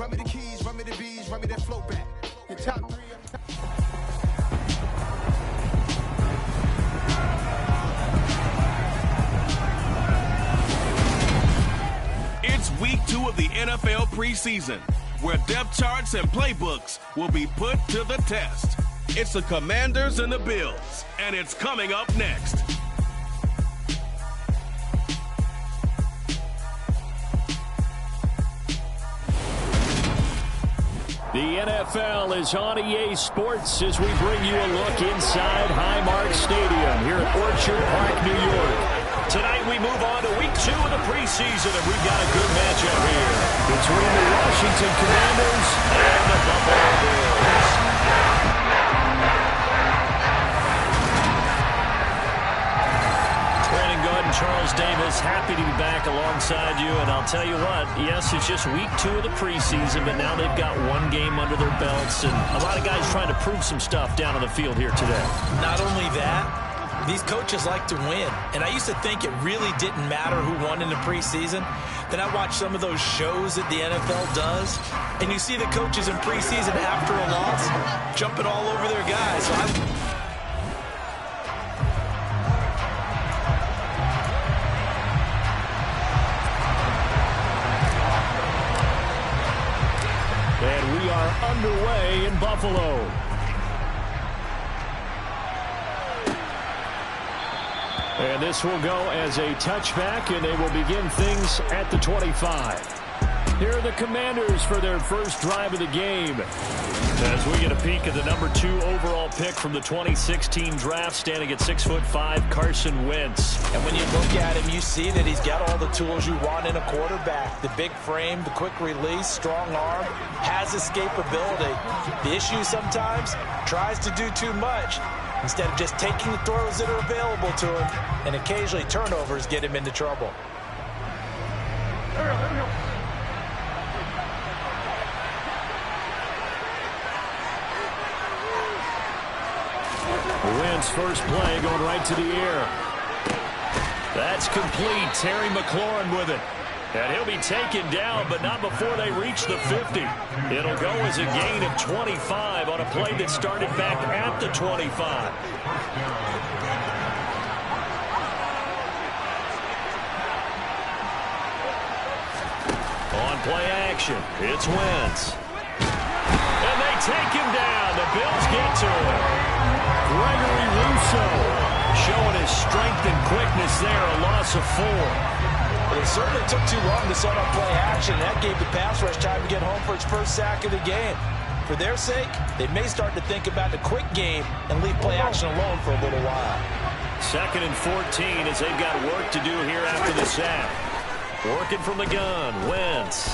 run me the keys, run me the B's, run me that flow back. Your top 3. It's week 2 of the NFL preseason, where depth charts and playbooks will be put to the test. It's the Commanders and the Bills, and it's coming up next. The NFL is on EA Sports as we bring you a look inside Highmark Stadium here at Orchard Park, New York. Tonight we move on to week 2 of the preseason, and we've got a good matchup here between the Washington Commanders and the Buffalo Bills. Charles Davis, happy to be back alongside you, and I'll tell you what, yes, it's just week 2 of the preseason, but now they've got one game under their belts, and a lot of guys trying to prove some stuff down on the field here today. Not only that, these coaches like to win, and I used to think it really didn't matter who won in the preseason. Then I watched some of those shows that the NFL does, and you see the coaches in preseason after a loss jumping all over their guys. So And we are underway in Buffalo. And this will go as a touchback, and they will begin things at the 25. Here are the Commanders for their first drive of the game. As we get a peek at the number 2 overall pick from the 2016 draft, standing at 6'5", Carson Wentz. And when you look at him, you see that he's got all the tools you want in a quarterback. The big frame, the quick release, strong arm, has escapability. The issue sometimes, tries to do too much instead of just taking the throws that are available to him, and occasionally turnovers get him into trouble. Wentz first play going right to the air. That's complete. Terry McLaurin with it. And he'll be taken down, but not before they reach the 50. It'll go as a gain of 25 on a play that started back at the 25. On play action, it's Wentz. And they take him down. The Bills get to him. Gregory Rousseau showing his strength and quickness there, a loss of 4. But it certainly took too long to set up play action. That gave the pass rush time to get home for its first sack of the game. For their sake, they may start to think about the quick game and leave play action alone for a little while. 2nd and 14 as they've got work to do here after the sack. Working from the gun, Wentz.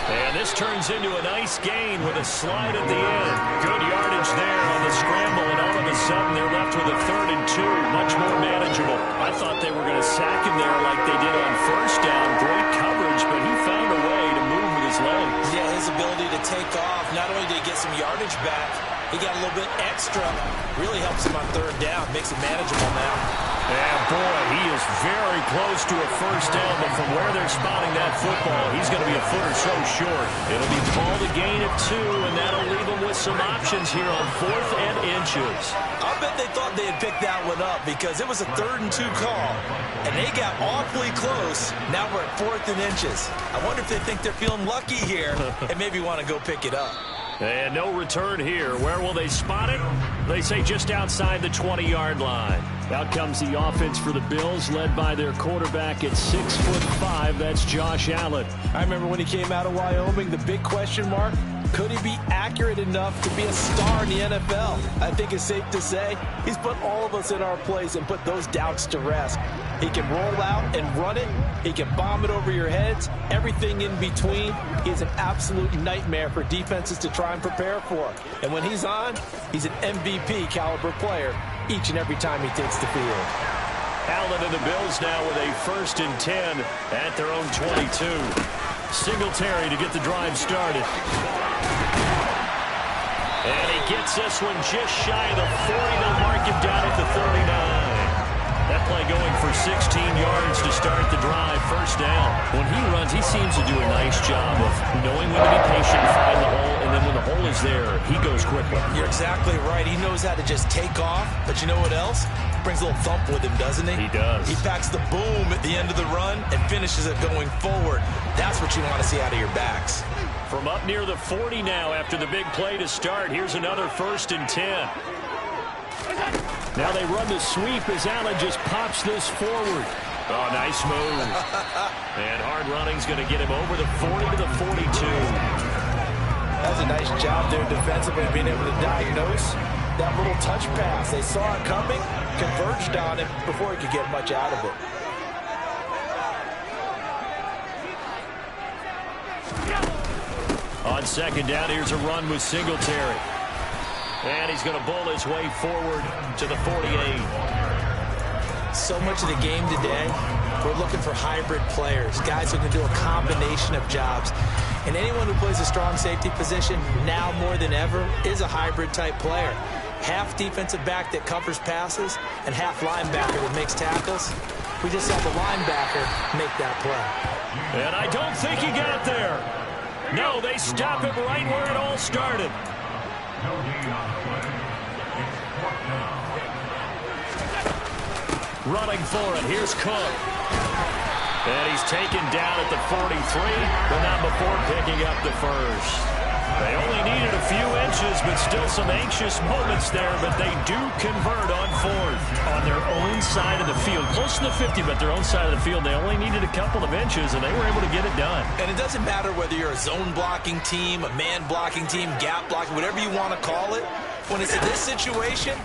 And this turns into a nice gain with a slide at the end. Good yardage there on the scramble, and all of a sudden they're left with a 3rd and 2. Much more manageable. I thought they were going to sack him there like they did on first down. Great coverage, but he found a way to move with his legs. Yeah, his ability to take off. Not only did he get some yardage back, he got a little bit extra. Really helps him on 3rd down. Makes it manageable now. And boy, he is very close to a first down, but from where they're spotting that football, he's going to be a foot or so short. It'll be called a gain of 2, and that'll leave them with some options here on 4th and inches. I bet they thought they had picked that one up because it was a 3rd and 2 call, and they got awfully close. Now we're at 4th and inches. I wonder if they think they're feeling lucky here and maybe want to go pick it up. And no return here. Where will they spot it? They say just outside the 20-yard line. Out comes the offense for the Bills, led by their quarterback at 6'5". That's Josh Allen. I remember when he came out of Wyoming, the big question mark, could he be accurate enough to be a star in the NFL? I think it's safe to say he's put all of us in our place and put those doubts to rest. He can roll out and run it. He can bomb it over your heads. Everything in between. He's an absolute nightmare for defenses to try and prepare for. And when he's on, he's an MVP caliber player each and every time he takes the field. Allen and the Bills now with a 1st and 10 at their own 22. Singletary to get the drive started. And he gets this one just shy of the 40. They'll mark him down at the 39. play going for 16 yards to start the drive. First down. When he runs, he seems to do a nice job of knowing when to be patient, find the hole, and then when the hole is there, he goes quickly. You're exactly right. He knows how to just take off, but you know what else? Brings a little thump with him, doesn't he? He does. He packs the boom at the end of the run and finishes it going forward. That's what you want to see out of your backs. From up near the 40 now after the big play to start. Here's another 1st and 10. Now they run the sweep as Allen just pops this forward. Oh, nice move. And hard running's going to get him over the 40 to the 42. That's a nice job there defensively, being able to diagnose that little touch pass. They saw it coming, converged on it before he could get much out of it. On 2nd down, here's a run with Singletary. And he's going to bull his way forward to the 48. So much of the game today, we're looking for hybrid players, guys who can do a combination of jobs. And anyone who plays a strong safety position, now more than ever, is a hybrid type player. Half defensive back that covers passes and half linebacker that makes tackles. We just saw the linebacker make that play. And I don't think he got there. No, they stop him right where it all started. Running for it. Here's Cook. And he's taken down at the 43, but not before picking up the first. They only needed a few inches, but still some anxious moments there, but they do convert on 4th. On their own side of the field. Close to the 50, but their own side of the field. They only needed a couple of inches, and they were able to get it done. And it doesn't matter whether you're a zone blocking team, a man blocking team, gap blocking, whatever you want to call it. When it's in this situation,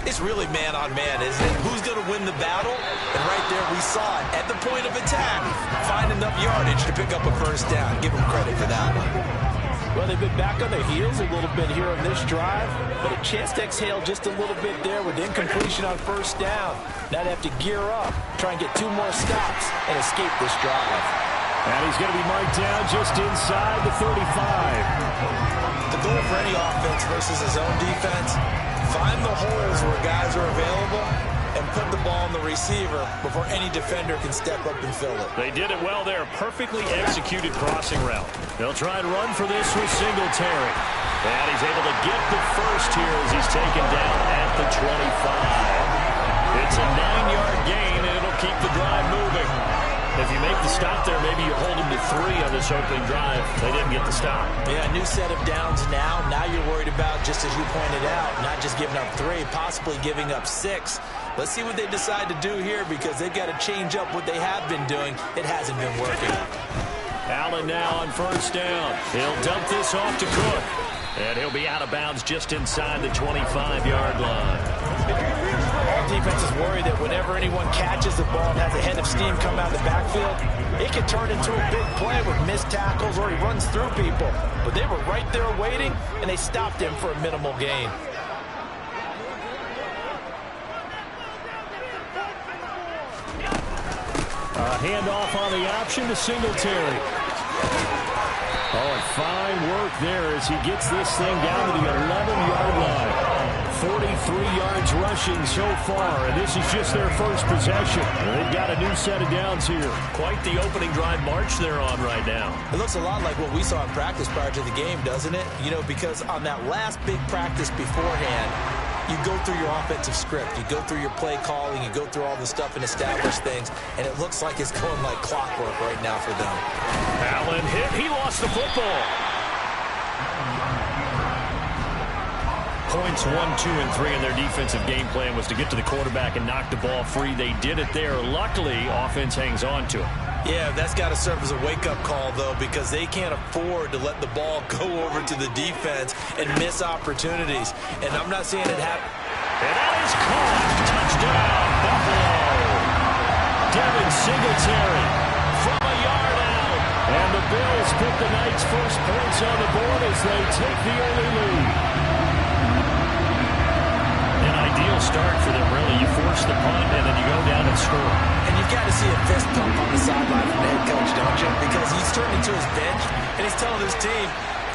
it's really man-on-man, isn't it? Who's going to win the battle? And right there, we saw it. At the point of attack, find enough yardage to pick up a first down. Give them credit for that one. Well, they've been back on their heels a little bit here on this drive, but a chance to exhale just a little bit there with incompletion on first down. Now they have to gear up, try and get 2 more stops, and escape this drive. And he's going to be marked down just inside the 35. The goal for any offense versus his own defense, find the holes where guys are available and put the ball in the receiver before any defender can step up and fill it. They did it well there. Perfectly executed crossing route. They'll try and run for this with Singletary. And he's able to get the first here as he's taken down at the 25. It's a 9-yard gain, and it'll keep the drive moving. If you make the stop there, maybe you hold them to 3 on this opening drive. They didn't get the stop. Yeah, new set of downs now. Now you're worried about, just as you pointed out, not just giving up 3, possibly giving up 6. Let's see what they decide to do here, because they've got to change up what they have been doing. It hasn't been working. Allen now on first down. He'll dump this off to Cook. And he'll be out of bounds just inside the 25-yard line. All defenses worry that whenever anyone catches the ball and has a head of steam come out of the backfield, it can turn into a big play with missed tackles or he runs through people. But they were right there waiting, and they stopped him for a minimal gain. Handoff on the option to Singletary. Oh, and fine work there as he gets this thing down to the 11-yard line. 43 yards rushing so far, and this is just their first possession. They've got a new set of downs here. Quite the opening drive march they're on right now. It looks a lot like what we saw in practice prior to the game, doesn't it? You know, because on that last big practice beforehand, you go through your offensive script, you go through your play calling, you go through all the stuff and establish things, and it looks like it's going like clockwork right now for them. Allen hit, he lost the football. Points 1, 2, and 3 in their defensive game plan was to get to the quarterback and knock the ball free. They did it there. Luckily, offense hangs on to it. Yeah, that's got to serve as a wake-up call, though, because they can't afford to let the ball go over to the defense and miss opportunities. And I'm not seeing it happen. And that is caught. Touchdown, Buffalo. Devin Singletary from a yard out. And the Bills put the night's first points on the board as they take the early lead. An ideal start for them, really. You force the punt, and then you go down and score. And you've got to see a fist pump on the sideline from the head coach, don't you? Because he's turning to his bench, and he's telling his team,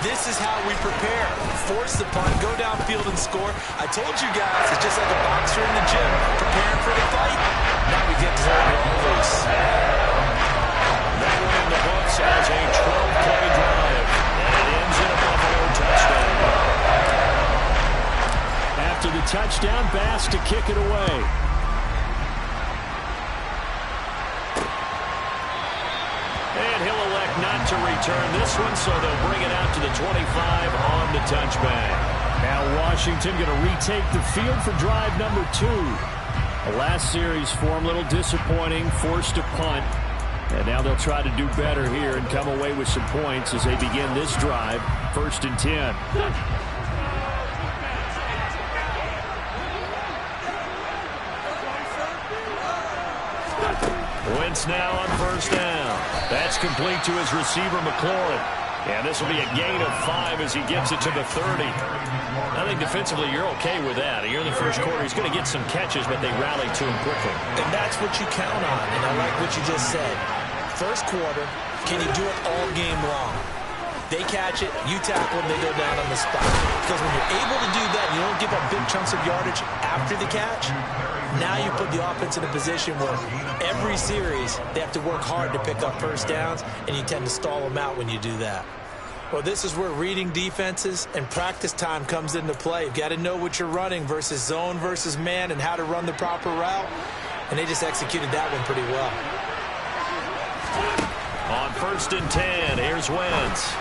This is how we prepare. Force the punt, go downfield and score. I told you guys, it's just like a boxer in the gym preparing for the fight. Now we get to turn it all loose. That one in the books as a 12-play drive. And it ends in a Buffalo touchdown. After the touchdown, Bass to kick it away. And he'll elect not to return this one, so they'll bring it out to the 25 on the touchback. Now Washington going to retake the field for drive number 2. The last series for him, a little disappointing, forced a punt. And now they'll try to do better here and come away with some points as they begin this drive, 1st and 10. Wentz now on 1st down. That's complete to his receiver, McLaurin. And this will be a gain of 5 as he gets it to the 30. I think defensively you're okay with that. Here in the first quarter, he's going to get some catches, but they rally to him quickly. And that's what you count on, and I like what you just said. First quarter, can you do it all game long? They catch it, you tackle them, they go down on the spot. Because when you're able to do that, you don't give up big chunks of yardage after the catch. Now you put the offense in a position where every series they have to work hard to pick up 1st downs, and you tend to stall them out when you do that. Well, this is where reading defenses and practice time comes into play. You've got to know what you're running versus zone versus man and how to run the proper route. And they just executed that one pretty well. On 1st and 10, here's Wentz.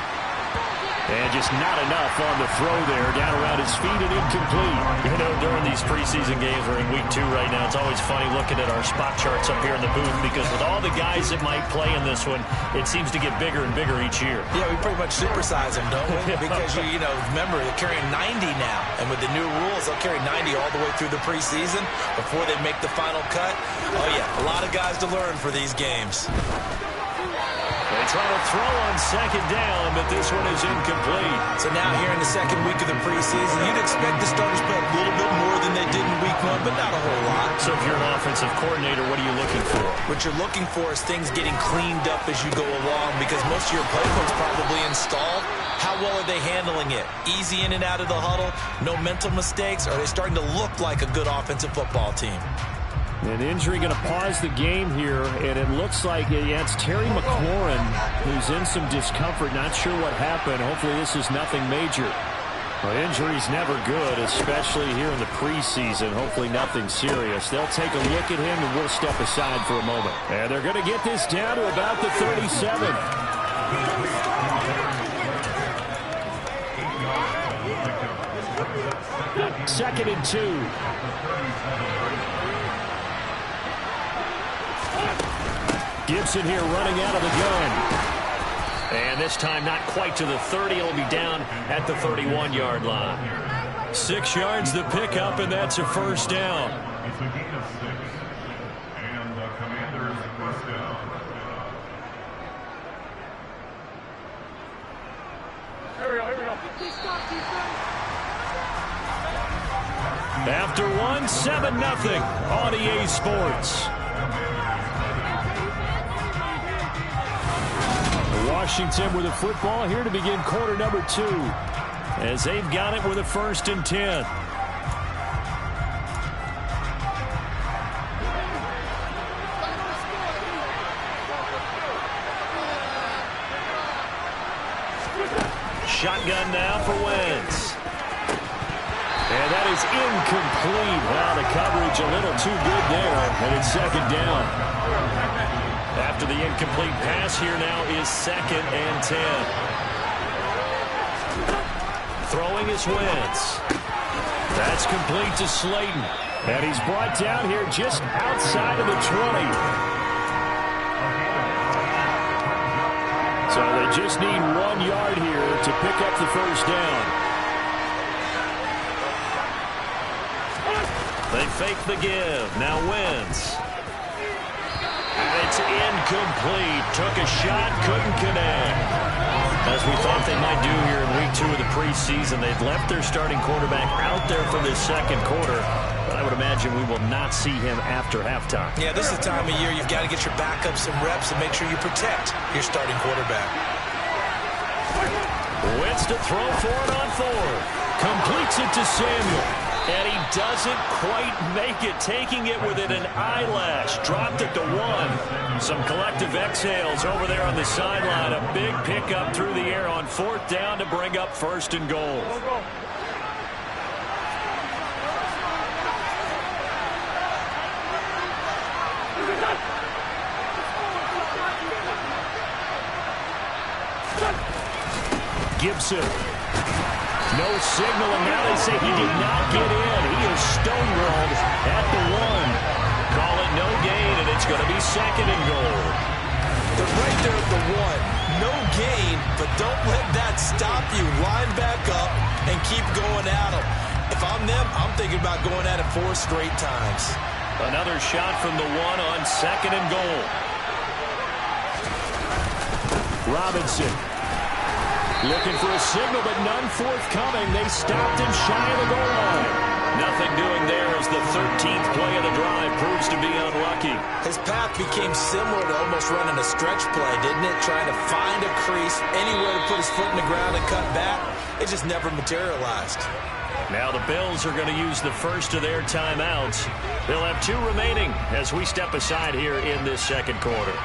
And just not enough on the throw there. Down around his feet and incomplete. You know, during these preseason games, we're in week 2 right now, it's always funny looking at our spot charts up here in the booth because with all the guys that might play in this one, it seems to get bigger and bigger each year. Yeah, we pretty much supersize them, don't we? Because, you know, remember, they're carrying 90 now. And with the new rules, they'll carry 90 all the way through the preseason before they make the final cut. Oh, yeah, a lot of guys to learn for these games. They try to throw on 2nd down, but this one is incomplete. So now here in the 2nd week of the preseason, you'd expect the starters to play a little bit more than they did in week 1, but not a whole lot. So if you're an offensive coordinator, what are you looking for? What you're looking for is things getting cleaned up as you go along because most of your playbook's probably installed. How well are they handling it? Easy in and out of the huddle? No mental mistakes? Are they starting to look like a good offensive football team? An injury going to pause the game here, and it looks like it's Terry McLaurin who's in some discomfort. Not sure what happened. Hopefully this is nothing major. Well, injury's never good, especially here in the preseason. Hopefully nothing serious. They'll take a look at him, and we'll step aside for a moment. And they're going to get this down to about the 37. Second and 2. Gibson here running out of the gun. And this time not quite to the 30. It'll be down at the 31-yard line. 6 yards the pickup, and that's a 1st down. It's a gain of 6, and the Commanders' 1st down. Here we go. After 1, 7-0 on EA Sports. Washington with the football here to begin quarter number 2 as they've got it with a 1st and 10. Shotgun now for Wentz. And that is incomplete. Wow, the coverage a little too good there, and it's 2nd down. After the incomplete pass, here now is 2nd and 10. Throwing is Wentz. That's complete to Slayton. And he's brought down here just outside of the 20. So they just need 1 yard here to pick up the 1st down. They fake the give. Now Wentz. And it's incomplete. Took a shot, couldn't connect. As we thought they might do here in week 2 of the preseason, they've left their starting quarterback out there for this 2nd quarter. But I would imagine we will not see him after halftime. Yeah, this is the time of year you've got to get your backup some reps and make sure you protect your starting quarterback. Wentz to throw for it on fourth. Completes it to Samuel. And he doesn't quite make it, taking it within an eyelash. Dropped it to 1. Some collective exhales over there on the sideline. A big pickup through the air on fourth down to bring up first and goal. Gibson. No signal, and now they say he did not get in. He is stonewalled at the 1. Call it no gain, and it's going to be second and goal. They're right there at the 1. No gain, but don't let that stop you. Line back up and keep going at them. If I'm them, I'm thinking about going at it 4 straight times. Another shot from the 1 on second and goal. Robinson. Looking for a signal, but none forthcoming. They stopped him shy of the goal line. Nothing doing there as the 13th play of the drive proves to be unlucky. His path became similar to almost running a stretch play, didn't it? Trying to find a crease, anywhere to put his foot in the ground and cut back. It just never materialized. Now the Bills are going to use the first of their timeouts. They'll have 2 remaining as we step aside here in this second quarter.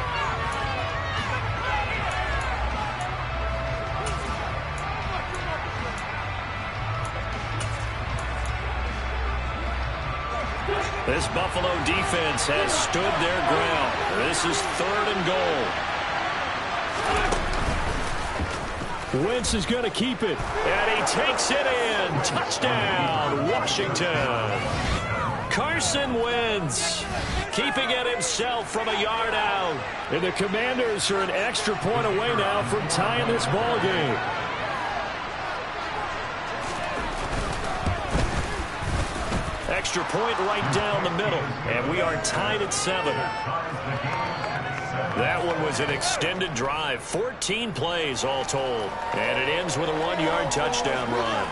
This Buffalo defense has stood their ground. This is third and goal. Wentz is going to keep it. And he takes it in. Touchdown, Washington. Carson Wentz keeping it himself from a yard out. And the Commanders are an extra point away now from tying this ball game. Extra point right down the middle, and we are tied at 7. That one was an extended drive, 14 plays all told, and it ends with a 1-yard touchdown run.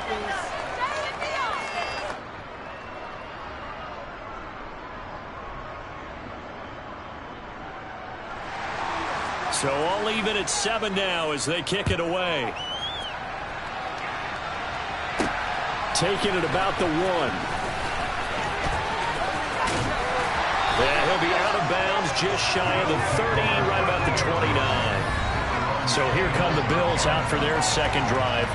So all even at 7 now as they kick it away. Taking it about the 1. Yeah, he'll be out of bounds just shy of the 30, right about the 29. So here come the Bills out for their second drive.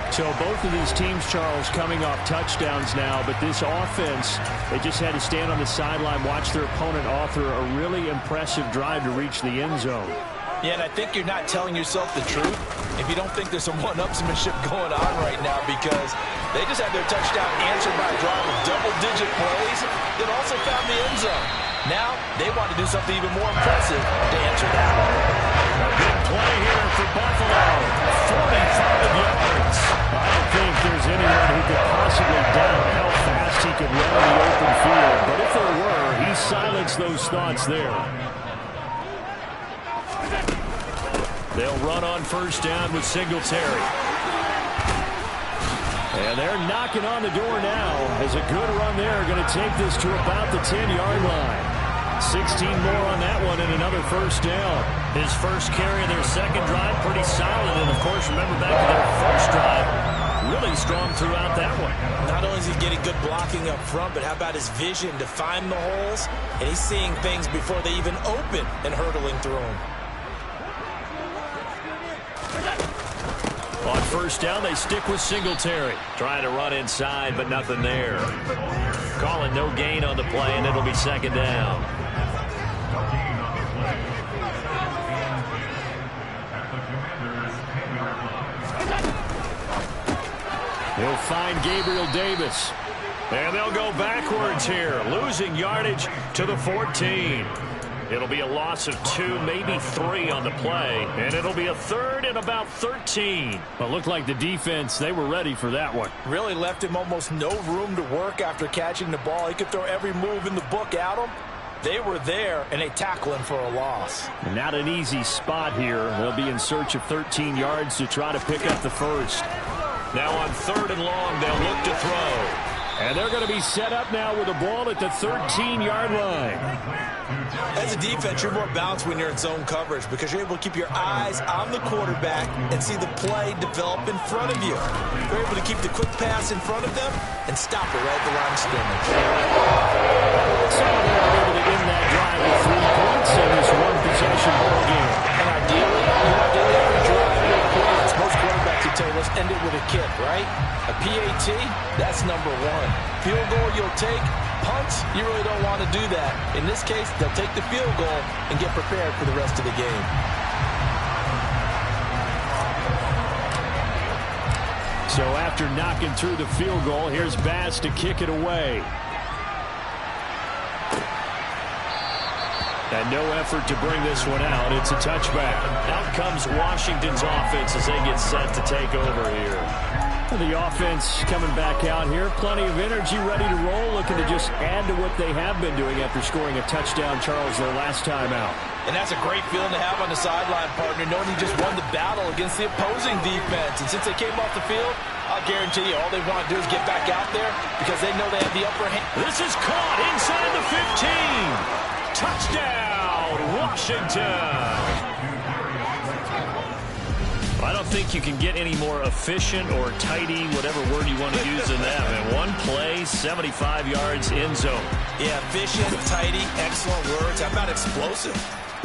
So both of these teams, Charles, coming off touchdowns now, but this offense, they just had to stand on the sideline, watch their opponent author a really impressive drive to reach the end zone. Yeah, and I think you're not telling yourself the truth if you don't think there's some one-upsmanship going on right now, because they just had their touchdown answered by a drive of double-digit plays that also found the end zone. Now, they want to do something even more impressive to answer that. A big play here for Buffalo. 45 yards. I don't think there's anyone who could possibly doubt how fast he could run in the open field. But if there were, he silenced those thoughts there. They'll run on first down with Singletary. And they're knocking on the door now as a good run there. Going to take this to about the 10-yard line. 16 more on that one and another first down. His first carry of their second drive, pretty solid. And, of course, remember back to their first drive, really strong throughout that one. Not only is he getting good blocking up front, but how about his vision to find the holes? And he's seeing things before they even open and hurtling through them. On first down, they stick with Singletary. Trying to run inside, but nothing there. Calling no gain on the play, and it'll be second down. He'll find Gabriel Davis. And they'll go backwards here, losing yardage to the 14. It'll be a loss of 2, maybe 3 on the play, and it'll be a third and about 13. Well, it looked like the defense, they were ready for that one. Really left him almost no room to work after catching the ball. He could throw every move in the book at him. They were there, and they tackle him for a loss. Not an easy spot here. They'll be in search of 13 yards to try to pick up the first. Now on third and long, they'll look to throw. And they're going to be set up now with a ball at the 13-yard line. As a defense, you're more balanced when you're in zone coverage because you're able to keep your eyes on the quarterback and see the play develop in front of you. You're able to keep the quick pass in front of them and stop it right at the line of scrimmage. So they're able to end that drive with 3 points in this one-possession ball game. And ideally, you want to end every drive with points. Most quarterbacks would tell you, let's end it with a kick, right? A PAT, that's number 1. Field goal you'll take. Punts, you really don't want to do that. In this case, they'll take the field goal and get prepared for the rest of the game. So after knocking through the field goal, here's Bass to kick it away. And no effort to bring this one out. It's a touchback. Out comes Washington's offense as they get set to take over here. The offense coming back out here. Plenty of energy, ready to roll, looking to just add to what they have been doing after scoring a touchdown, Charles, their last time out. And that's a great feeling to have on the sideline, partner, knowing you just won the battle against the opposing defense. And since they came off the field, I'll guarantee you all they want to do is get back out there because they know they have the upper hand. This is caught inside the 15. Touchdown, Washington. I don't think you can get any more efficient or tidy, whatever word you want to use in that. Man, one play, 75 yards in zone. Yeah, efficient, tidy, excellent words. How about explosive?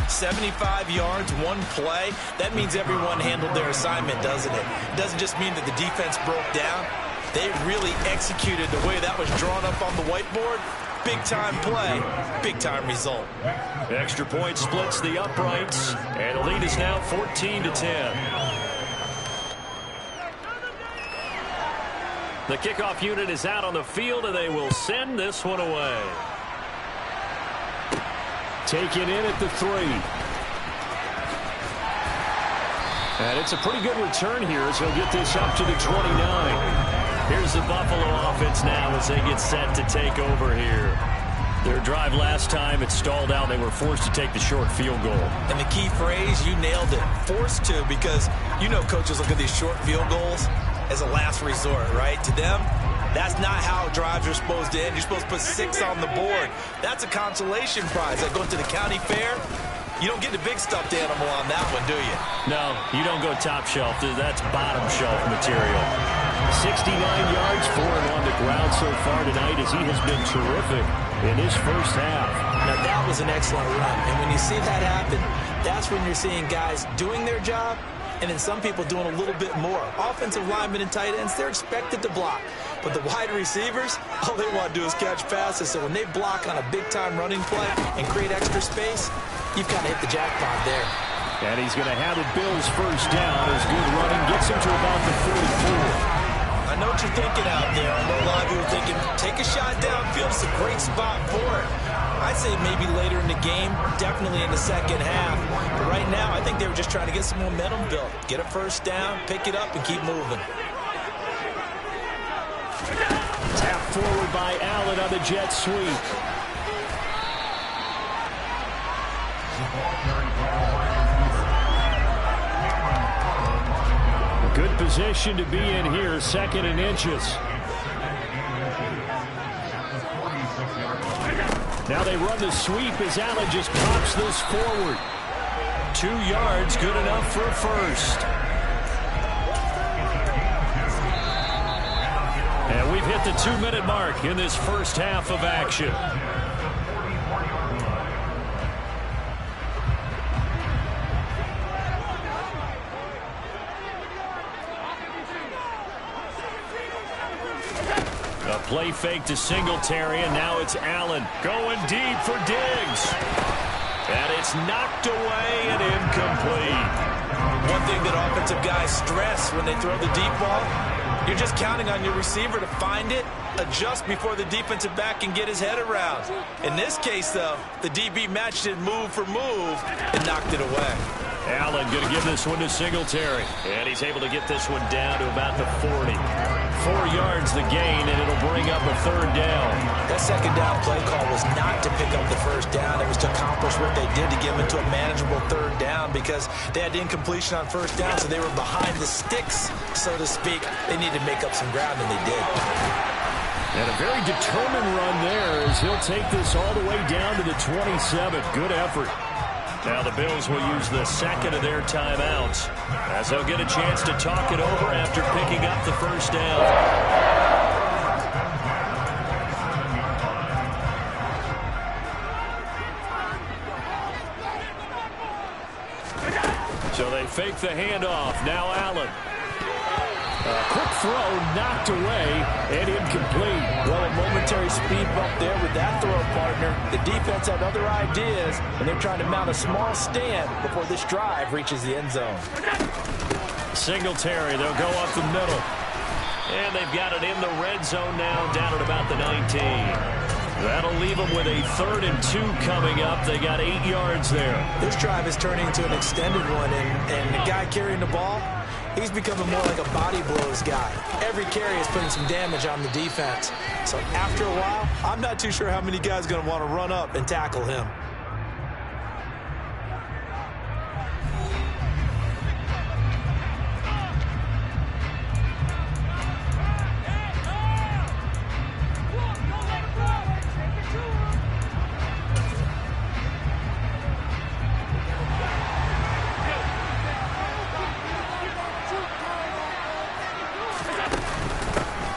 75 yards, one play. That means everyone handled their assignment, doesn't it? It doesn't just mean that the defense broke down. They really executed the way that was drawn up on the whiteboard. Big-time play, big-time result. The extra point splits the uprights, and the lead is now 14-10. The kickoff unit is out on the field, and they will send this one away. Taken in at the 3. And it's a pretty good return here as he'll get this up to the 29. Here's the Buffalo offense now as they get set to take over here. Their drive last time, it stalled out. They were forced to take the short field goal. And the key phrase, you nailed it, forced to, because you know coaches look at these short field goals as a last resort, right? To them, that's not how drives are supposed to end. You're supposed to put 6 on the board. That's a consolation prize. Like going to the county fair, you don't get the big stuffed animal on that one, do you? No, you don't go top shelf. That's bottom shelf material. 69 yards for him on the ground so far tonight as he has been terrific in his first half. Now, that was an excellent run. And when you see that happen, that's when you're seeing guys doing their job and then some people doing a little bit more. Offensive linemen and tight ends, they're expected to block. But the wide receivers, all they want to do is catch passes. So when they block on a big-time running play and create extra space, you've kind of hit the jackpot there. And he's going to have the Bills first down as good running gets him to about the 44. I know what you're thinking out there. I know a lot of you are thinking, take a shot downfield. It's a great spot for it. I'd say maybe later in the game, definitely in the second half. But right now, I think they were just trying to get some momentum built. Get a first down, pick it up, and keep moving. Tap forward by Allen on the jet sweep. Good position to be in here, 2nd and inches. Now they run the sweep as Allen just pops this forward. 2 yards, good enough for a first. And we've hit the 2-minute mark in this first half of action. A play fake to Singletary, and now it's Allen going deep for Diggs. And it's knocked away and incomplete. One thing that offensive guys stress when they throw the deep ball, you're just counting on your receiver to find it, adjust before the defensive back can get his head around. In this case, though, the DB matched it move for move and knocked it away. Allen going to give this one to Singletary. And he's able to get this one down to about the 40. 4 yards the gain, and it'll bring up a 3rd down. That second down play call was not to pick up the first down. It was to accomplish what they did to get them into a manageable 3rd down because they had incompletion on first down, so they were behind the sticks, so to speak. They needed to make up some ground, and they did. And a very determined run there as he'll take this all the way down to the 27. Good effort. Now the Bills will use the second of their timeouts as they'll get a chance to talk it over after picking up the first down. So they fake the handoff. Now Allen. A quick throw knocked away and incomplete. Well, a momentary speed bump there with that throw, partner. The defense had other ideas, and they're trying to mount a small stand before this drive reaches the end zone. Singletary, they'll go up the middle. And they've got it in the red zone now, down at about the 19. That'll leave them with a 3rd and 2 coming up. They got 8 yards there. This drive is turning into an extended one, and the guy carrying the ball, he's becoming more like a body blows guy. Every carry is putting some damage on the defense. So after a while, I'm not too sure how many guys are going to want to run up and tackle him.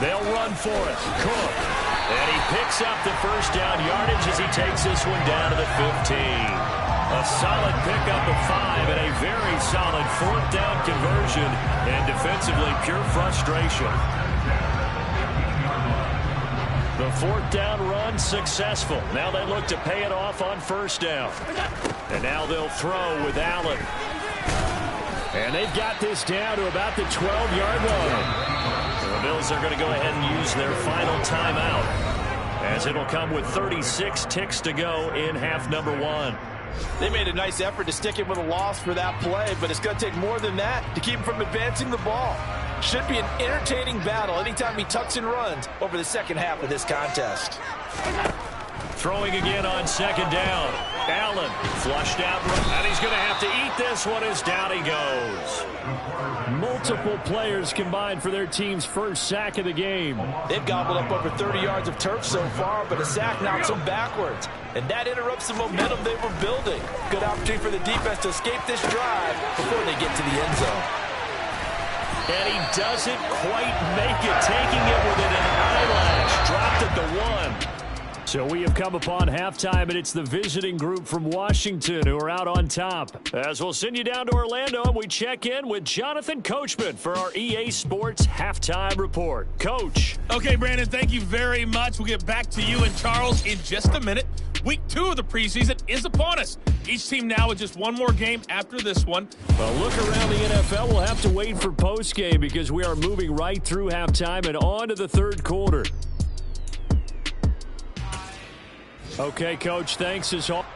They'll run for it. Cook. And he picks up the first down yardage as he takes this one down to the 15. A solid pickup of 5 and a very solid 4th down conversion. And defensively, pure frustration. The 4th down run successful. Now they look to pay it off on first down. And now they'll throw with Allen. And they've got this down to about the 12-yard line. The Bills are going to go ahead and use their final timeout as it'll come with 36 ticks to go in half number 1. They made a nice effort to stick him with a loss for that play, but it's going to take more than that to keep him from advancing the ball. Should be an entertaining battle anytime he tucks and runs over the second half of this contest. Throwing again on second down. Allen flushed out, and he's going to have to eat this one as down he goes. Multiple players combined for their team's first sack of the game. They've gobbled up over 30 yards of turf so far, but a sack knocks them backwards. And that interrupts the momentum they were building. Good opportunity for the defense to escape this drive before they get to the end zone. And he doesn't quite make it, taking it within an eyelash. Dropped at the 1. So we have come upon halftime, and it's the visiting group from Washington who are out on top. As we'll send you down to Orlando, and we check in with Jonathan Coachman for our EA Sports Halftime Report. Coach. Okay, Brandon, thank you very much. We'll get back to you and Charles in just a minute. Week 2 of the preseason is upon us. Each team now with just one more game after this one. Well, look around the NFL. We'll have to wait for postgame because we are moving right through halftime and on to the 3rd quarter. Okay, Coach, thanks as always.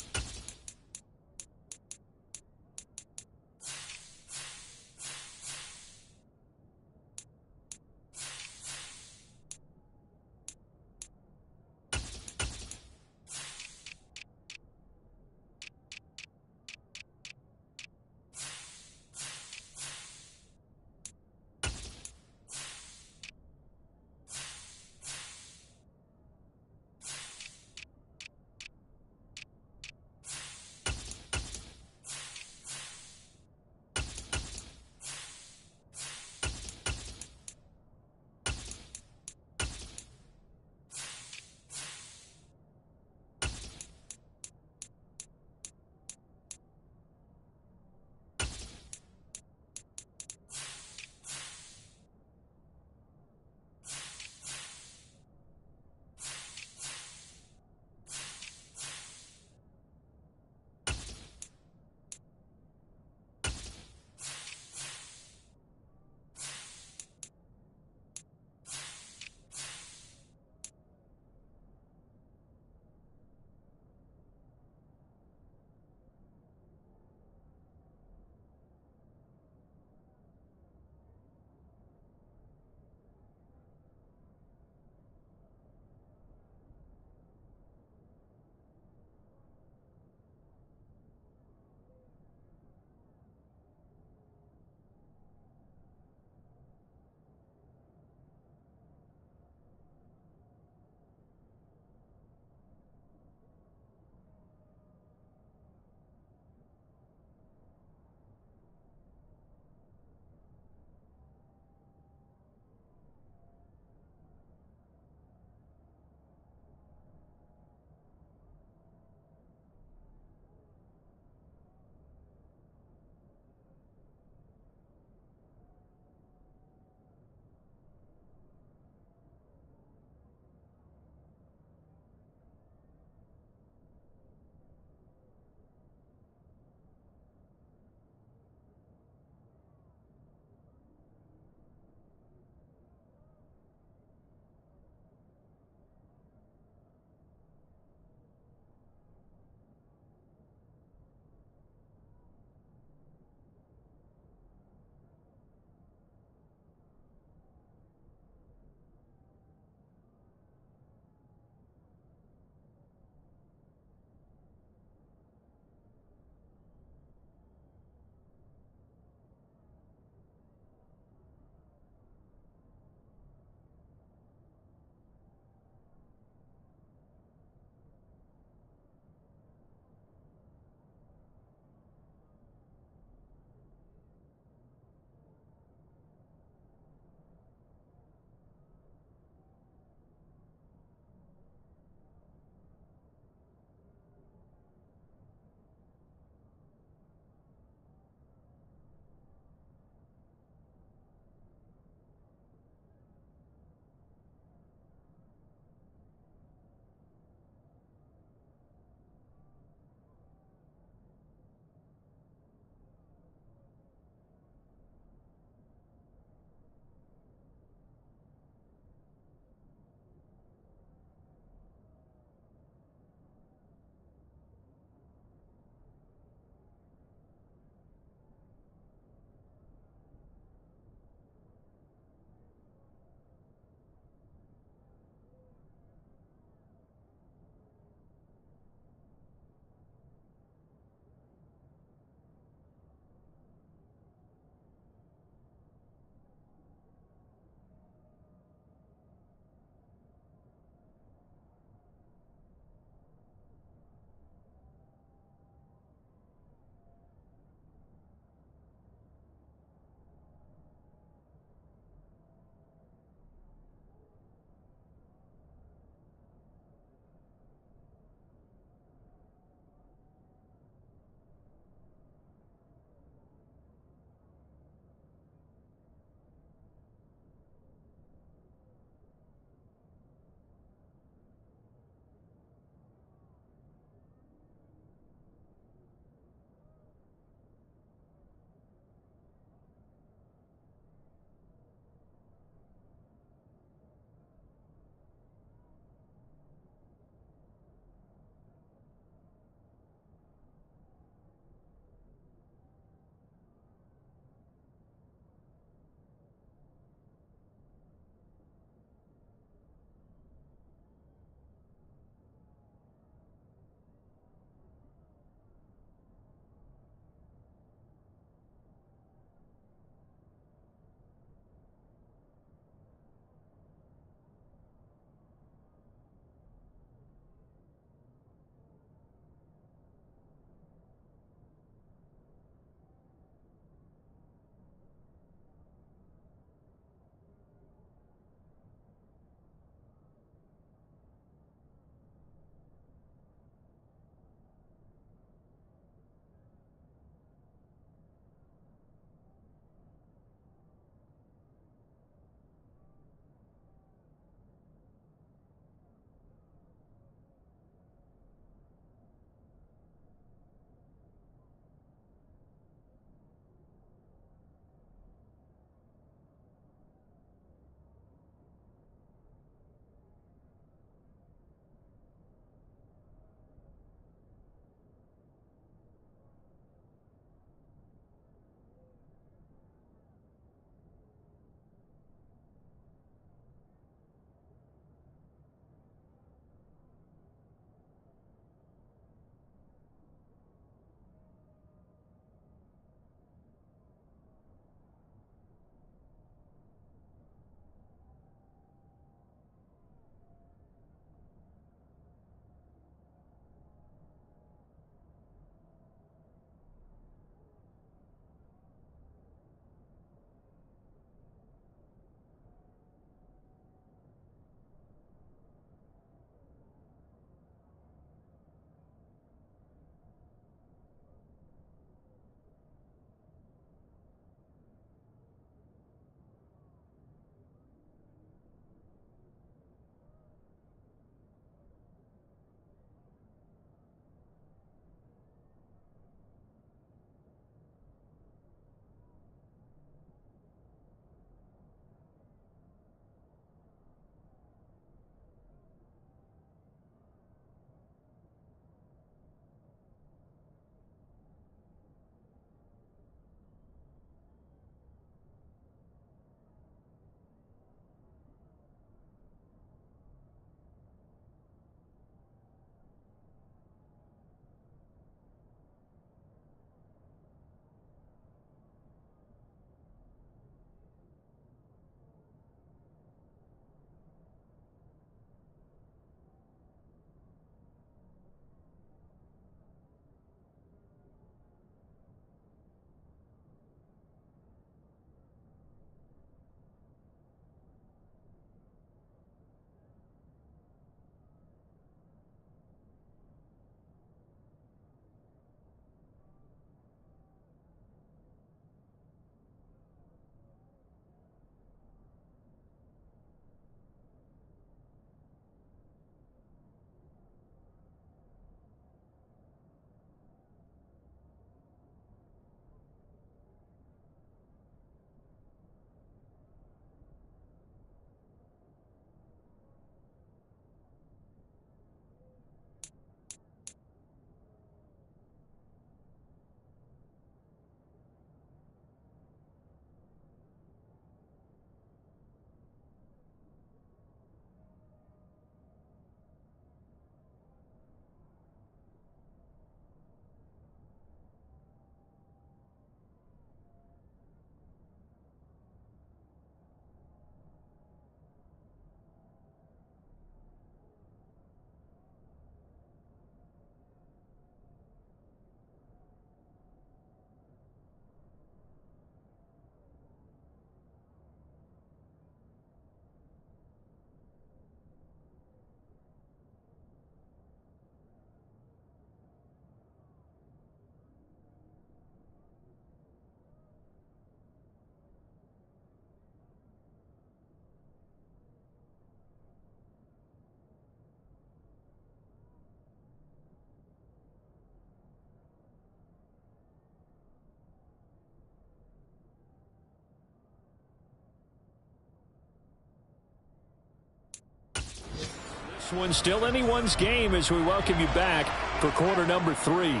This one's still anyone's game as we welcome you back for quarter number 3.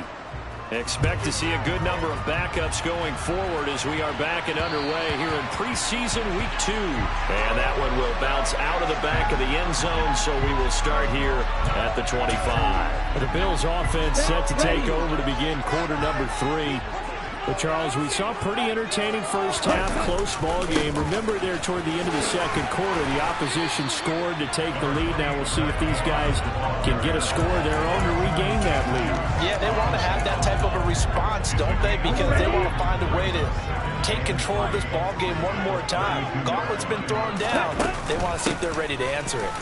Expect to see a good number of backups going forward as we are back and underway here in preseason week 2. And that one will bounce out of the back of the end zone, so we will start here at the 25. The Bills offense set to take over to begin quarter number 3. But, Charles, we saw a pretty entertaining first half, close ball game. Remember there toward the end of the second quarter, the opposition scored to take the lead. Now we'll see if these guys can get a score of their own to regain that lead. Yeah, they want to have that type of a response, don't they? Because they want to find a way to take control of this ball game one more time. Gauntlet's been thrown down. They want to see if they're ready to answer it.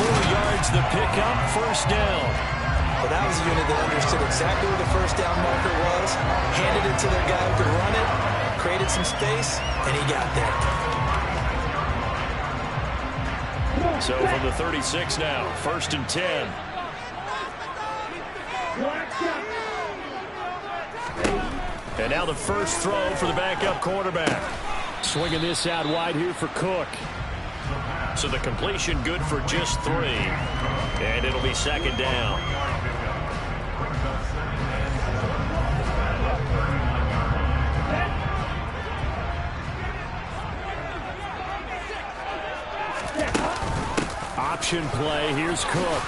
4 yards the pickup, first down. But that was a unit that understood exactly where the first down marker was, handed it to their guy who could run it, created some space, and he got there. So from the 36 now, 1st and 10. And now the first throw for the backup quarterback. Swinging this out wide here for Cook. So the completion good for just 3. And it'll be 2nd down. Option play. Here's Cook.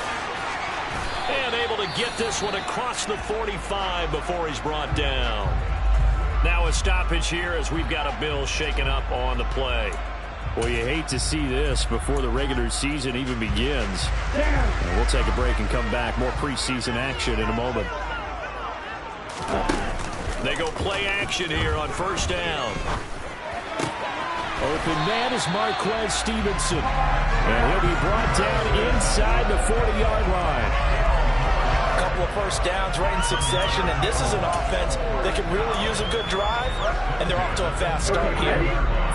And able to get this one across the 45 before he's brought down. Now a stoppage here as we've got a Bill shaken up on the play. Well, you hate to see this before the regular season even begins. And we'll take a break and come back. More preseason action in a moment. They go play action here on 1st down. Open man is Marquez Stevenson. And he'll be brought down inside the 40-yard line. A couple of first downs right in succession, and this is an offense that can really use a good drive, and they're off to a fast start here.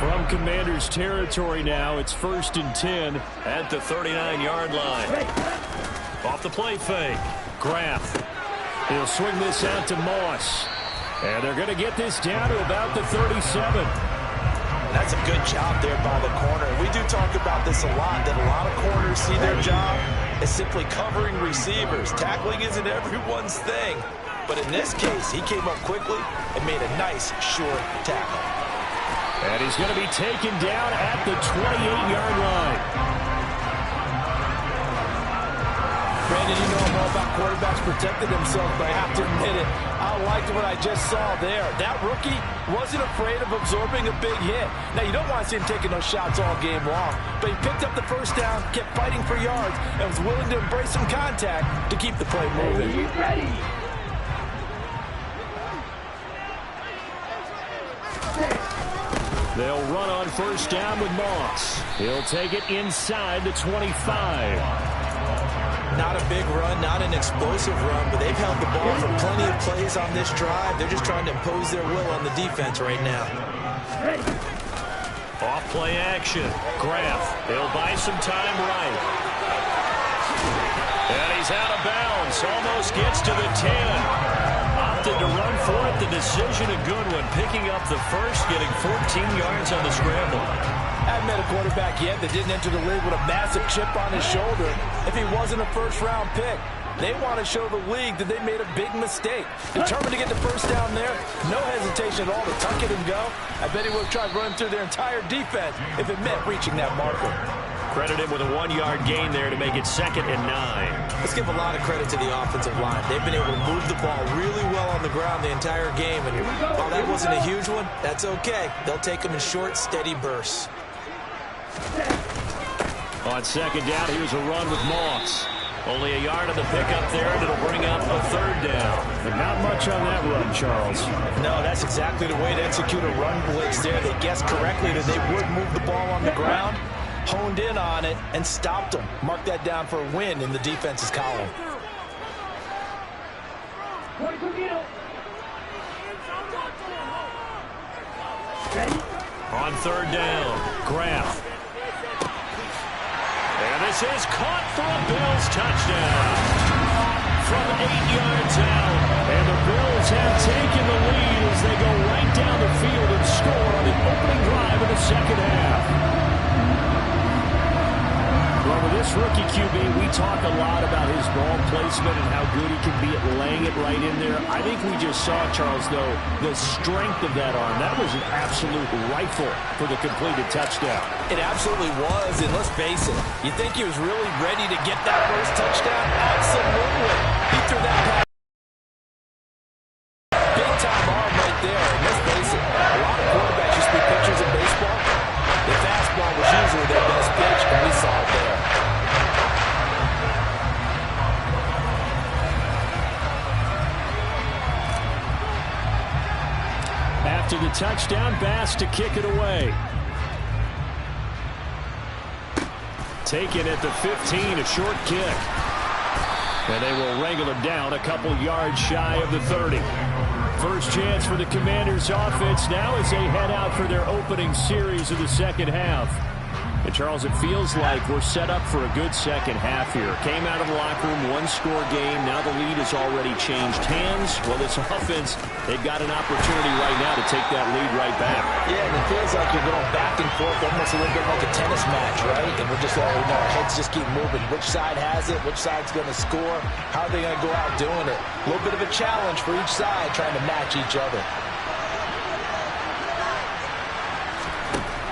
From Commander's territory now, it's 1st and 10 at the 39-yard line. Off the play fake. Graff. He'll swing this out to Moss. And they're going to get this down to about the 37. That's a good job there by the corner. We do talk about this a lot, that a lot of corners see their job as simply covering receivers. Tackling isn't everyone's thing. But in this case, he came up quickly and made a nice, short tackle. And he's going to be taken down at the 28-yard line. Brandon, you know all about quarterbacks protecting themselves, but I have to admit it, I liked what I just saw there. That rookie wasn't afraid of absorbing a big hit. Now, you don't want to see him taking those shots all game long, but he picked up the first down, kept fighting for yards, and was willing to embrace some contact to keep the play moving. Ready. They'll run on 1st down with Moss. He'll take it inside the 25. Not a big run, not an explosive run, but they've held the ball for plenty of plays on this drive. They're just trying to impose their will on the defense right now. Off play action. Graff. He'll buy some time right. And he's out of bounds. Almost gets to the 10. Opted to run for it. The decision a good one. Picking up the first, getting 14 yards on the scramble. I haven't met a quarterback yet that didn't enter the league with a massive chip on his shoulder if he wasn't a first-round pick. They want to show the league that they made a big mistake. Determined to get the first down there, no hesitation at all to tuck it and go. I bet he would have tried running through their entire defense if it meant reaching that marker. Credit him with a 1-yard gain there to make it 2nd and 9. Let's give a lot of credit to the offensive line. They've been able to move the ball really well on the ground the entire game. And while that wasn't a huge one, that's okay. They'll take them in short, steady bursts. On 2nd down, here's a run with Moss. Only a yard on the pickup there, and it'll bring up a 3rd down. But not much on that run, Charles. No, that's exactly the way to execute a run blitz there. They guessed correctly that they would move the ball on the ground, honed in on it, and stopped them. Mark that down for a win in the defense's column. On 3rd down, Graff. And this is caught for a Bills touchdown. From 8 yards out. And the Bills have taken the lead as they go right down the field and score on the opening drive of the second half. this rookie QB, we talk a lot about his ball placement and how good he can be at laying it right in there. I think we just saw, Charles, though, the strength of that arm. That was an absolute rifle for the completed touchdown. It absolutely was, and let's face it, you think he was really ready to get that first touchdown? Absolutely. He threw that pass. Big-time arm right there, and let's face it, a lot of quarterbacks used to be pitchers in baseball. The fastball was usually their best pitch, and we saw it there. After the touchdown, Bass to kick it away. Taken at the 15, a short kick. And they will wrangle it down a couple yards shy of the 30. First chance for the Commanders' offense now as they head out for their opening series of the second half. And Charles, it feels like we're set up for a good second half here. Came out of the locker room, one-score game. Now the lead has already changed hands. Well, this offense, they've got an opportunity right now to take that lead right back. Yeah, and it feels like you're going back and forth almost a little bit like a tennis match, right? And we're just all, our heads just keep moving. Which side has it? Which side's going to score? How are they going to go out doing it? A little bit of a challenge for each side trying to match each other.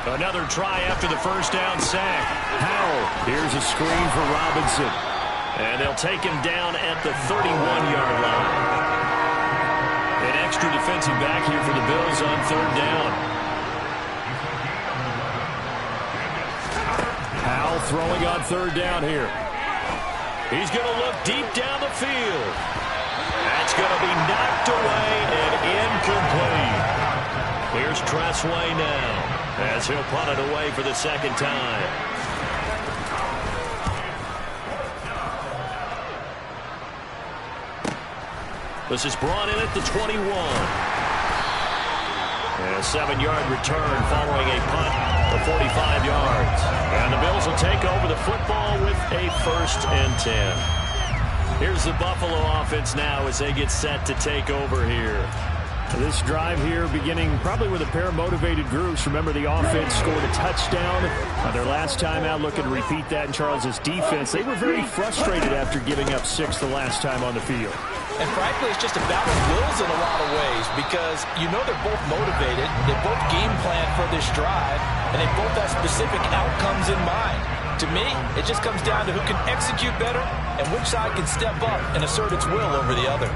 Another try after the first down sack. Howell. Here's a screen for Robinson. And they'll take him down at the 31-yard line. An extra defensive back here for the Bills on third down. Howell throwing on third down here. He's going to look deep down the field. That's going to be knocked away and incomplete. Here's Tressway now, as he'll punt it away for the second time. This is brought in at the 21. And a 7-yard return following a punt of 45 yards. And the Bills will take over the football with a 1st and 10. Here's the Buffalo offense now as they get set to take over here. This drive here beginning probably with a pair of motivated groups. Remember, the offense scored a touchdown on their last time out. Looking to repeat that in Charles's defense. They were very frustrated after giving up 6 the last time on the field. And frankly, it's just a battle of wills in a lot of ways because you know they're both motivated. They both game plan for this drive, and they both have specific outcomes in mind. To me, it just comes down to who can execute better and which side can step up and assert its will over the other.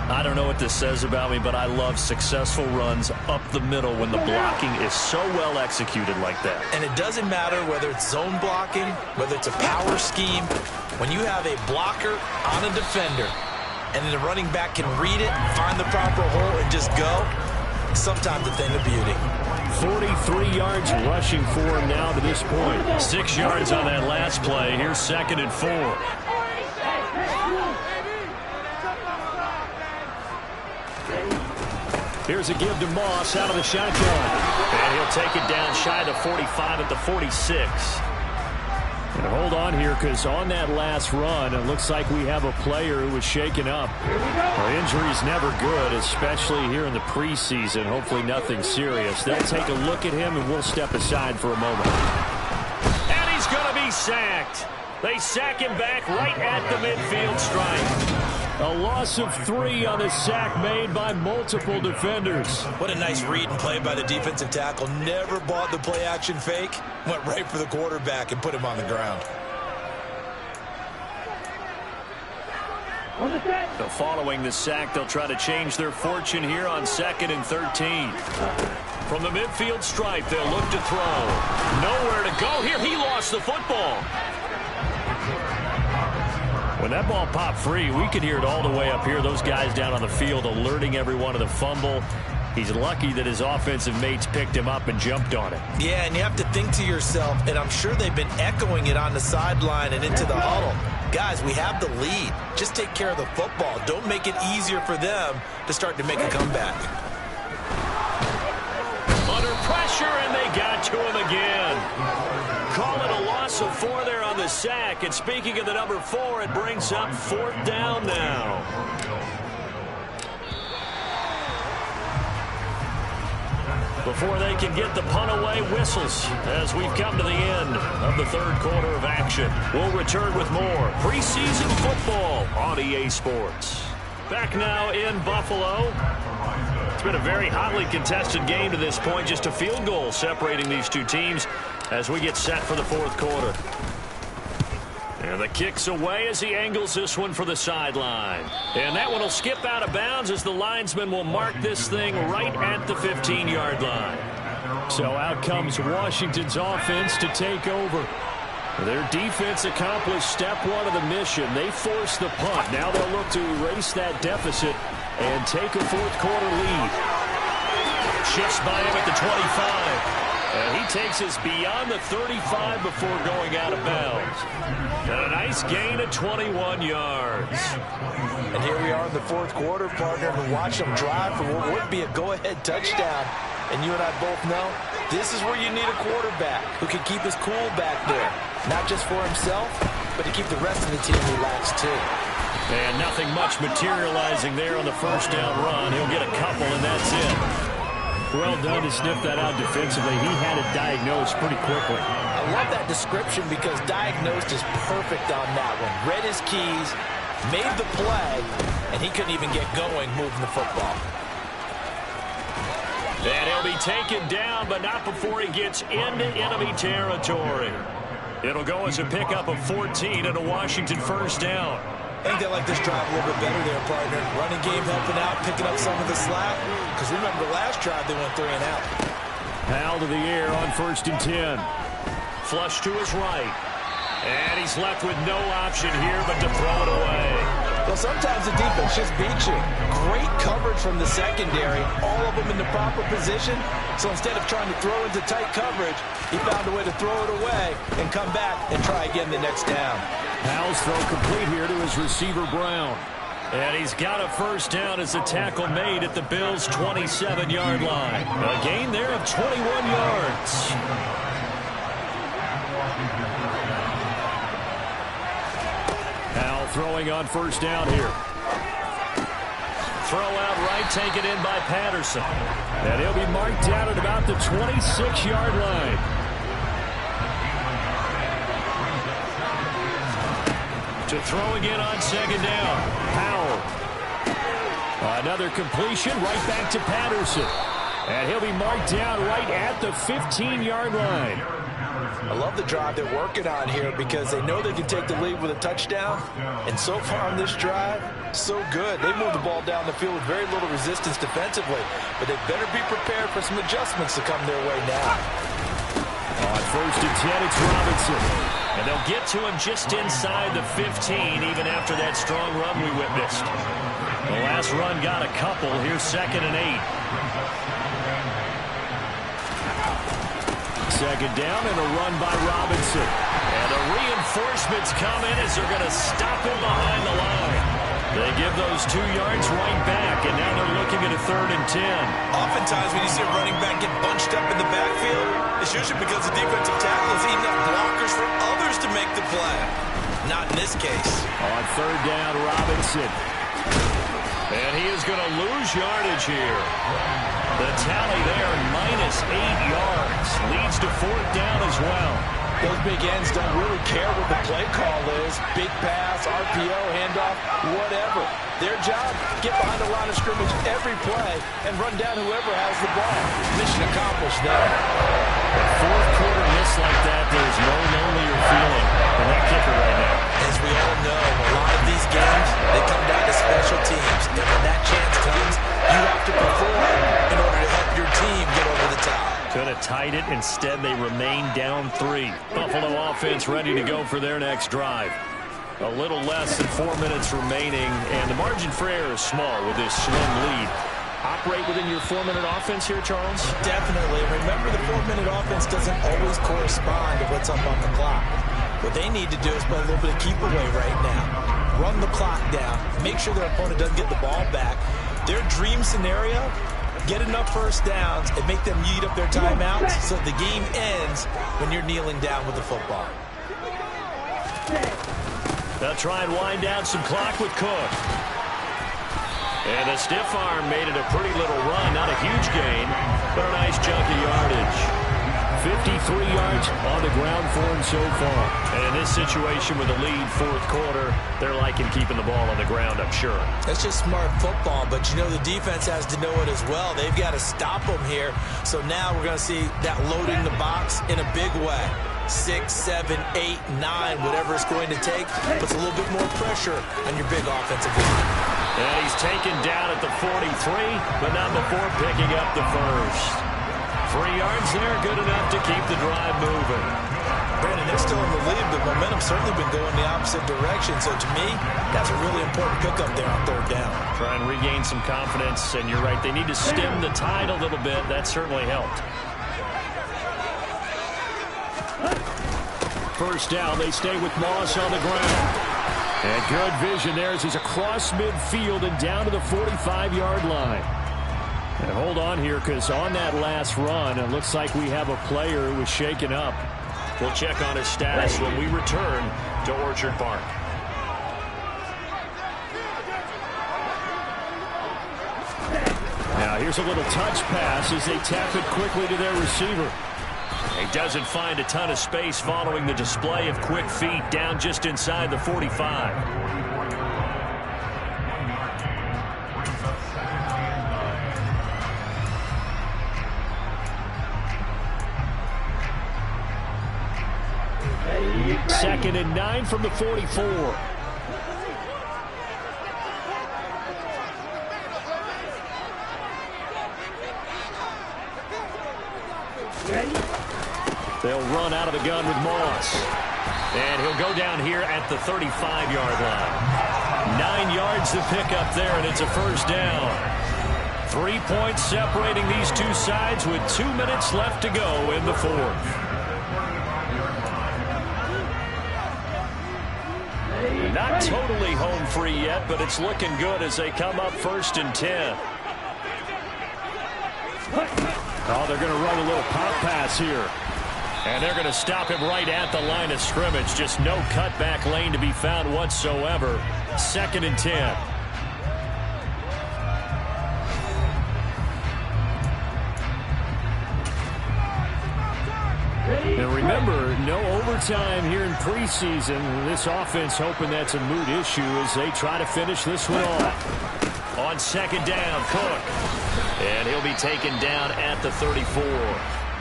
I don't know what this says about me, but I love successful runs up the middle when the blocking is so well executed like that. And it doesn't matter whether it's zone blocking, whether it's a power scheme. When you have a blocker on a defender and then the running back can read it, find the proper hole, and just go, sometimes a thing of beauty. 43 yards rushing for him now to this point. 6 yards on that last play. Here's 2nd and 4. Here's a give to Moss out of the shotgun. And he'll take it down shy of the 45 at the 46. And hold on here because on that last run, it looks like we have a player who was shaken up. Our injury's never good, especially here in the preseason. Hopefully nothing serious. They'll take a look at him and we'll step aside for a moment. And he's going to be sacked. They sack him back right at the midfield stripe. A loss of 3 on the sack made by multiple defenders. What a nice read and play by the defensive tackle. Never bought the play-action fake. Went right for the quarterback and put him on the ground. So following the sack, they'll try to change their fortune here on 2nd and 13. From the midfield stripe, they'll look to throw. Nowhere to go here. He lost the football. When that ball popped free, we could hear it all the way up here. Those guys down on the field alerting everyone of the fumble. He's lucky that his offensive mates picked him up and jumped on it. Yeah, and you have to think to yourself, and I'm sure they've been echoing it on the sideline and into the huddle. Guys, we have the lead. Just take care of the football. Don't make it easier for them to start to make a comeback. Under pressure, and they got to him again. Call it a loss of 4 there on the sack. And speaking of the number 4, it brings up 4th down now. before they can get the punt away. Whistles as we've come to the end of the third quarter of action. We'll return with more preseason football on EA Sports. Back now in Buffalo. It's been a very hotly contested game to this point. Just a field goal separating these two teams as we get set for the fourth quarter. And the kick's away as he angles this one for the sideline. And that one will skip out of bounds as the linesman will mark this thing right at the 15-yard line. So out comes Washington's offense to take over. Their defense accomplished step one of the mission. They forced the punt. Now they'll look to erase that deficit and take a fourth quarter lead. Shifts by him at the 25. And he takes us beyond the 35 before going out of bounds. And a nice gain of 21 yards. And here we are in the fourth quarter, partner, and watch them drive for what would be a go-ahead touchdown. And you and I both know this is where you need a quarterback who can keep his cool back there. Not just for himself, but to keep the rest of the team relaxed too. And nothing much materializing there on the first down run. He'll get a couple, and that's it. Well done to sniff that out defensively. He had it diagnosed pretty quickly. I love that description because diagnosed is perfect on that one. Read his keys, made the play, and he couldn't even get going moving the football. And he'll be taken down, but not before he gets into enemy territory. It'll go as a pickup of 14 and a Washington first down. I think they like this drive a little bit better there, partner. Running game helping out, picking up some of the slack. Because remember, the last drive they went 3 and out. Hal to the air on 1st and 10. Flush to his right. And he's left with no option here but to throw it away. Well, sometimes the defense just beats you. Great coverage from the secondary. All of them in the proper position. So instead of trying to throw into tight coverage, he found a way to throw it away and come back and try again the next down. Hal's throw complete here to his receiver, Brown. And he's got a first down as the tackle made at the Bills' 27-yard line. A gain there of 21 yards. Hal throwing on first down here. Throw out right, taken in by Patterson. And he'll be marked down at about the 26-yard line. To throw again on second down. Howell. Another completion right back to Patterson. And he'll be marked down right at the 15-yard line. I love the drive they're working on here because they know they can take the lead with a touchdown. And so far on this drive, so good. They moved the ball down the field with very little resistance defensively. But they better be prepared for some adjustments to come their way now. On 1st and 10, it's Robinson. And they'll get to him just inside the 15, even after that strong run we witnessed. The last run got a couple. Here's 2nd and 8. Second down and a run by Robinson. And the reinforcements come in as they're going to stop him behind the line. They give those 2 yards right back, and now they're looking at a 3rd and 10. Oftentimes when you see a running back get bunched up in the backfield, it's usually because the defensive tackle is eating up blockers for others to make the play. Not in this case. On 3rd down, Robinson. And he is going to lose yardage here. The tally there, -8 yards. Leads to 4th down as well. Those big ends don't really care what the play call is. Big pass, RPO, handoff, whatever. Their job, get behind the line of scrimmage every play and run down whoever has the ball. Mission accomplished there. A fourth quarter miss like that, there's no lonelier feeling than that kicker right now. As we all know, a lot of these games, they come down to special teams. And when that chance comes, you have to perform in order to help your team get over the top. Could have tied it. Instead, they remain down 3. Buffalo offense ready to go for their next drive. A little less than 4 minutes remaining, and the margin for error is small with this slim lead. Operate within your 4-minute offense here, Charles? Definitely. Remember, the 4-minute offense doesn't always correspond to what's up on the clock. What they need to do is play a little bit of keep away right now. Run the clock down. Make sure their opponent doesn't get the ball back. Their dream scenario, get enough first downs and make them eat up their timeouts so the game ends when you're kneeling down with the football. They'll try and wind down some clock with Cook. And the stiff arm made it a pretty little run. Not a huge gain, but a nice chunk of yardage. 53 yards on the ground for him so far. And in this situation with a lead fourth quarter, they're liking keeping the ball on the ground, I'm sure. That's just smart football, but you know the defense has to know it as well. They've got to stop them here. So now we're going to see that loading the box in a big way. 6, 7, 8, 9, whatever it's going to take, puts a little bit more pressure on your big offensive line. And he's taken down at the 43, but not before picking up the first. 3 yards there, good enough to keep the drive moving. Brandon, they're still in the lead, but momentum's certainly been going the opposite direction. So to me, that's a really important pickup there on third down. Try and regain some confidence, and you're right, they need to stem the tide a little bit. That certainly helped. First down, they stay with Moss on the ground. And good vision there as he's across midfield and down to the 45-yard line. And hold on here, because on that last run, it looks like we have a player who was shaken up. We'll check on his status when we return to Orchard Park. Now here's a little touch pass as they tap it quickly to their receiver. He doesn't find a ton of space following the display of quick feet down just inside the 45. Second and 9 from the 44. They'll run out of the gun with Moss. And he'll go down here at the 35-yard line. 9 yards to pick up there, and it's a first down. 3 points separating these two sides with 2 minutes left to go in the fourth. Not totally home free yet, but it's looking good as they come up 1st and 10. Oh, they're going to run a little pop pass here. And they're going to stop him right at the line of scrimmage. Just no cutback lane to be found whatsoever. 2nd and 10. And remember, no overtime here in preseason. This offense hoping that's a moot issue as they try to finish this one off. On 2nd down, Cook. And he'll be taken down at the 34.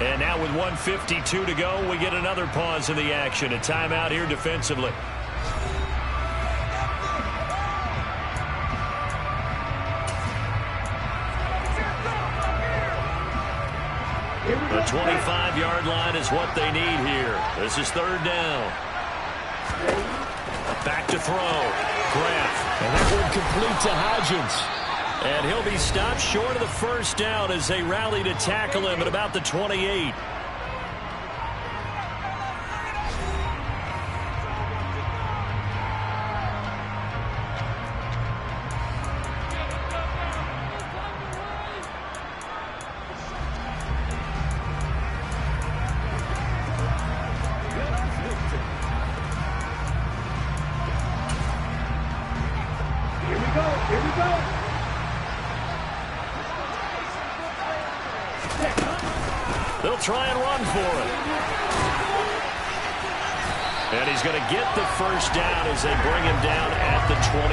And now with 1:52 to go, we get another pause in the action. A timeout here defensively. The 25-yard line is what they need here. This is 3rd down. Back to throw. Graf. And that one complete to Hodgins. And he'll be stopped short of the first down as they rally to tackle him at about the 28. They'll try and run for it. And he's going to get the first down as they bring him down at the 23.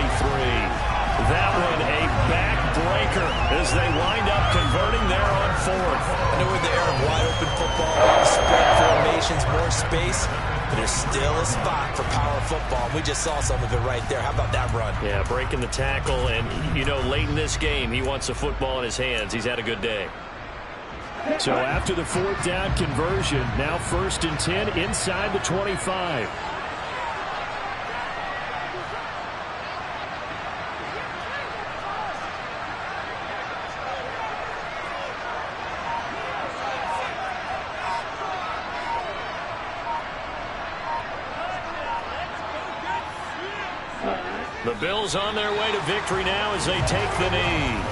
That one a backbreaker as they wind up converting there on 4th. I know we're in the era of wide open football, spread formations, more space, but there's still a spot for power football. We just saw some of it right there. How about that run? Yeah, breaking the tackle, and, you know, late in this game, he wants the football in his hands. He's had a good day. So after the 4th down conversion, now 1st and 10 inside the 25. The Bills on their way to victory now as they take the knee.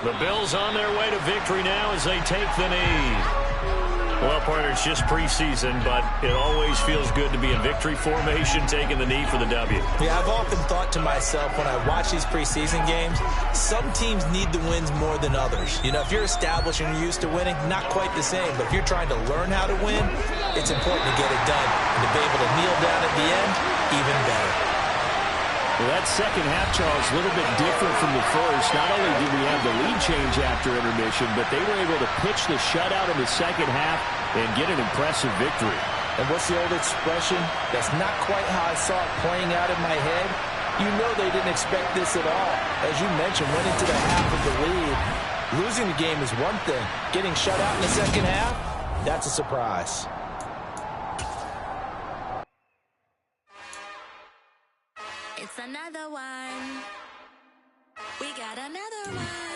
The Bills on their way to victory now as they take the knee. Well, partner, it's just preseason, but it always feels good to be in victory formation, taking the knee for the W. Yeah, I've often thought to myself when I watch these preseason games, some teams need the wins more than others. You know, if you're established and you're used to winning, not quite the same. But if you're trying to learn how to win, it's important to get it done. And to be able to kneel down at the end, even better. Well, that second half, Charles, a little bit different from the first. Not only did we have the lead change after intermission, but they were able to pitch the shutout in the second half and get an impressive victory. And what's the old expression? That's not quite how I saw it playing out in my head. You know they didn't expect this at all. As you mentioned, went into the half of the lead. Losing the game is one thing. Getting shut out in the second half, that's a surprise. It's another one. We got another one.